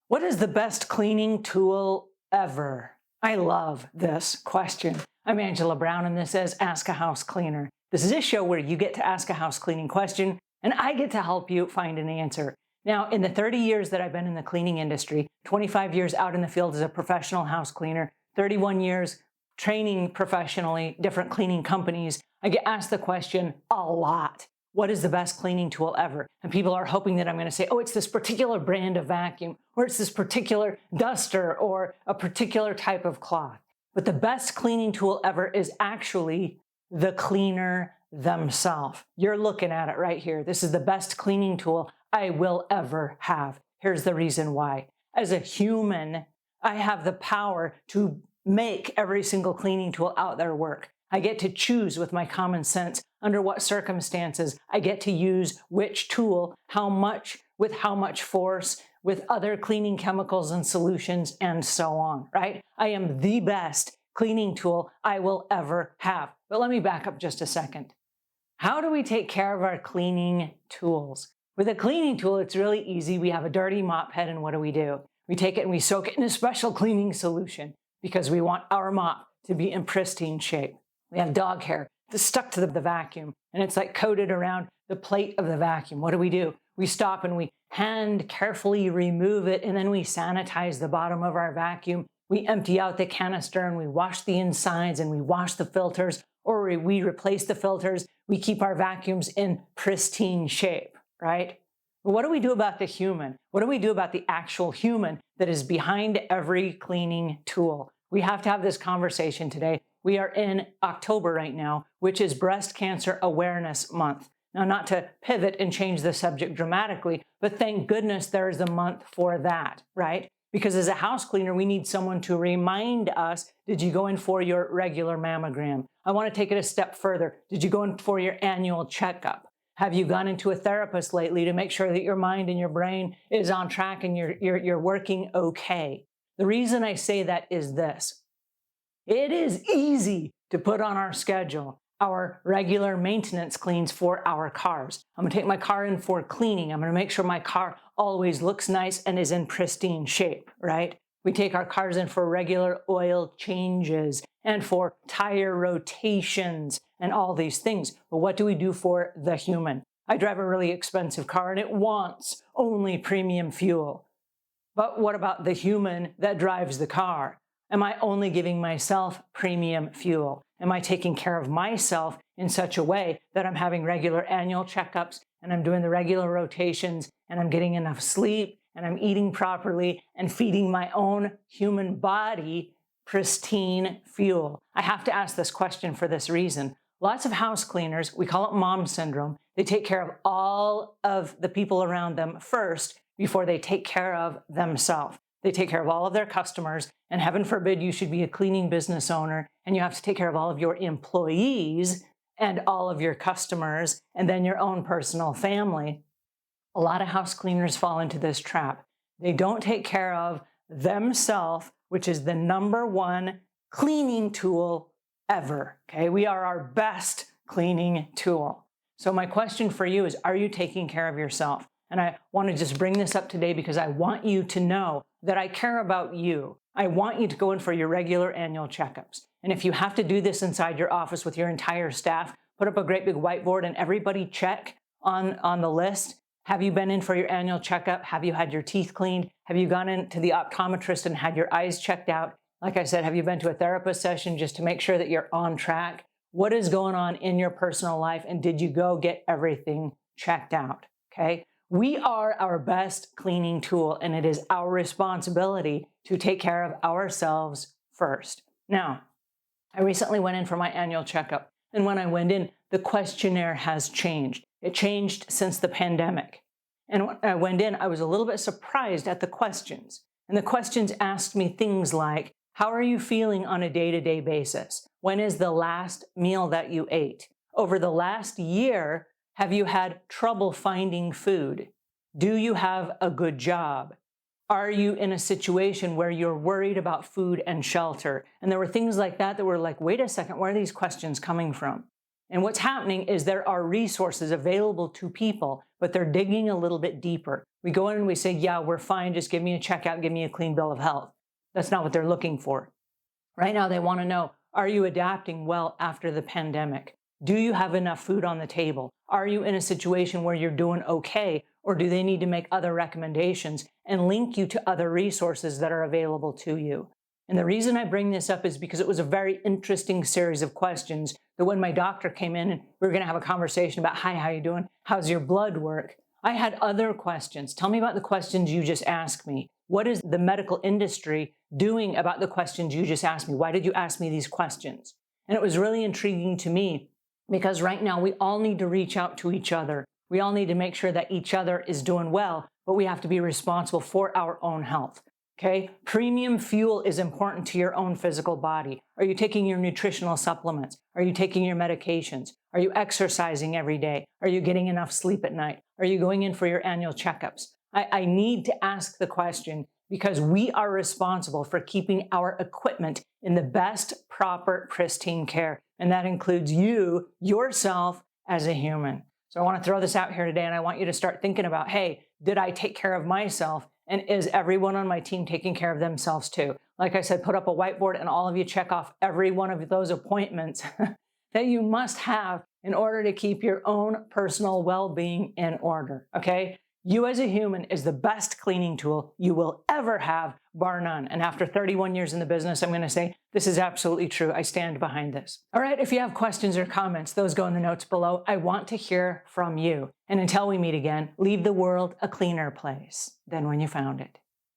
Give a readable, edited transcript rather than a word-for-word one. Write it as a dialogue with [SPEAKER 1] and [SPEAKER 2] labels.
[SPEAKER 1] What is the best cleaning tool ever? I love this question. I'm Angela Brown, and this is Ask a House Cleaner. This is a show where you get to ask a house cleaning question, and I get to help you find an answer. Now, in the 30 years that I've been in the cleaning industry, 25 years out in the field as a professional house cleaner, 31 years training professionally, different cleaning companies, I get asked the question a lot. What is the best cleaning tool ever? And people are hoping that I'm going to say, oh, it's this particular brand of vacuum, or it's this particular duster, or a particular type of cloth. But the best cleaning tool ever is actually the cleaner themself. You're looking at it right here. This is the best cleaning tool I will ever have. Here's the reason why. As a human, I have the power to make every single cleaning tool out there work. I get to choose with my common sense under what circumstances I get to use which tool, how much, with how much force, with other cleaning chemicals and solutions, and so on, right? I am the best cleaning tool I will ever have. But let me back up just a second. How do we take care of our cleaning tools? With a cleaning tool, it's really easy. We have a dirty mop head, and what do? We take it and we soak it in a special cleaning solution because we want our mop to be in pristine shape. We have dog hair that's stuck to the vacuum, and it's like coated around the plate of the vacuum. What do? We stop and we hand carefully remove it, and then we sanitize the bottom of our vacuum. We empty out the canister, and we wash the insides, and we wash the filters, or we replace the filters. We keep our vacuums in pristine shape, right? But what do we do about the human? What do we do about the actual human that is behind every cleaning tool? We have to have this conversation today. We are in October right now, which is Breast Cancer Awareness Month. Now, not to pivot and change the subject dramatically, but thank goodness there is a month for that, right? Because as a house cleaner, we need someone to remind us, did you go in for your regular mammogram? I want to take it a step further. Did you go in for your annual checkup? Have you gone into a therapist lately to make sure that your mind and your brain is on track and you're working okay? The reason I say that is this. It is easy to put on our schedule our regular maintenance cleans for our cars. I'm going to take my car in for cleaning. I'm going to make sure my car always looks nice and is in pristine shape, right? We take our cars in for regular oil changes and for tire rotations and all these things. But what do we do for the human? I drive a really expensive car and it wants only premium fuel. But what about the human that drives the car? Am I only giving myself premium fuel? Am I taking care of myself in such a way that I'm having regular annual checkups and I'm doing the regular rotations and I'm getting enough sleep and I'm eating properly and feeding my own human body pristine fuel? I have to ask this question for this reason. Lots of house cleaners, we call it mom syndrome. They take care of all of the people around them first before they take care of themselves. They take care of all of their customers, and heaven forbid you should be a cleaning business owner and you have to take care of all of your employees and all of your customers and then your own personal family. A lot of house cleaners fall into this trap. They don't take care of themselves, which is the number one cleaning tool ever. Okay, we are our best cleaning tool. So my question for you is, are you taking care of yourself? And I want to just bring this up today because I want you to know that I care about you. I want you to go in for your regular annual checkups. And if you have to do this inside your office with your entire staff, put up a great big whiteboard and everybody check on the list. Have you been in for your annual checkup? Have you had your teeth cleaned? Have you gone in to the optometrist and had your eyes checked out? Like I said, have you been to a therapist session just to make sure that you're on track? What is going on in your personal life? And did you go get everything checked out? Okay. We are our best cleaning tool, and it is our responsibility to take care of ourselves first. Now, I recently went in for my annual checkup, and when I went in, the questionnaire has changed. It changed since the pandemic. And when I went in, I was a little bit surprised at the questions. And the questions asked me things like, how are you feeling on a day-to-day basis? When is the last meal that you ate? Over the last year, have you had trouble finding food? Do you have a good job? Are you in a situation where you're worried about food and shelter? And there were things like that were like, wait a second, where are these questions coming from? And what's happening is there are resources available to people, but they're digging a little bit deeper. We go in and we say, yeah, we're fine. Just give me a checkout, give me a clean bill of health. That's not what they're looking for. Right now, they want to know, are you adapting well after the pandemic? Do you have enough food on the table? Are you in a situation where you're doing okay? Or do they need to make other recommendations and link you to other resources that are available to you? And the reason I bring this up is because it was a very interesting series of questions that when my doctor came in and we were going to have a conversation about, hi, how you doing? How's your blood work? I had other questions. Tell me about the questions you just asked me. What is the medical industry doing about the questions you just asked me? Why did you ask me these questions? And it was really intriguing to me because right now we all need to reach out to each other. We all need to make sure that each other is doing well, but we have to be responsible for our own health. Okay? Premium fuel is important to your own physical body. Are you taking your nutritional supplements? Are you taking your medications? Are you exercising every day? Are you getting enough sleep at night? Are you going in for your annual checkups? I need to ask the question because we are responsible for keeping our equipment in the best, proper, pristine care. And that includes you, yourself, as a human. So I want to throw this out here today, and I want you to start thinking about, hey, did I take care of myself? And is everyone on my team taking care of themselves too? Like I said, put up a whiteboard and all of you check off every one of those appointments that you must have in order to keep your own personal well-being in order, okay? You as a human is the best cleaning tool you will ever have, bar none. And after 31 years in the business, I'm going to say this is absolutely true. I stand behind this. All right, if you have questions or comments, those go in the notes below. I want to hear from you. And until we meet again, leave the world a cleaner place than when you found it.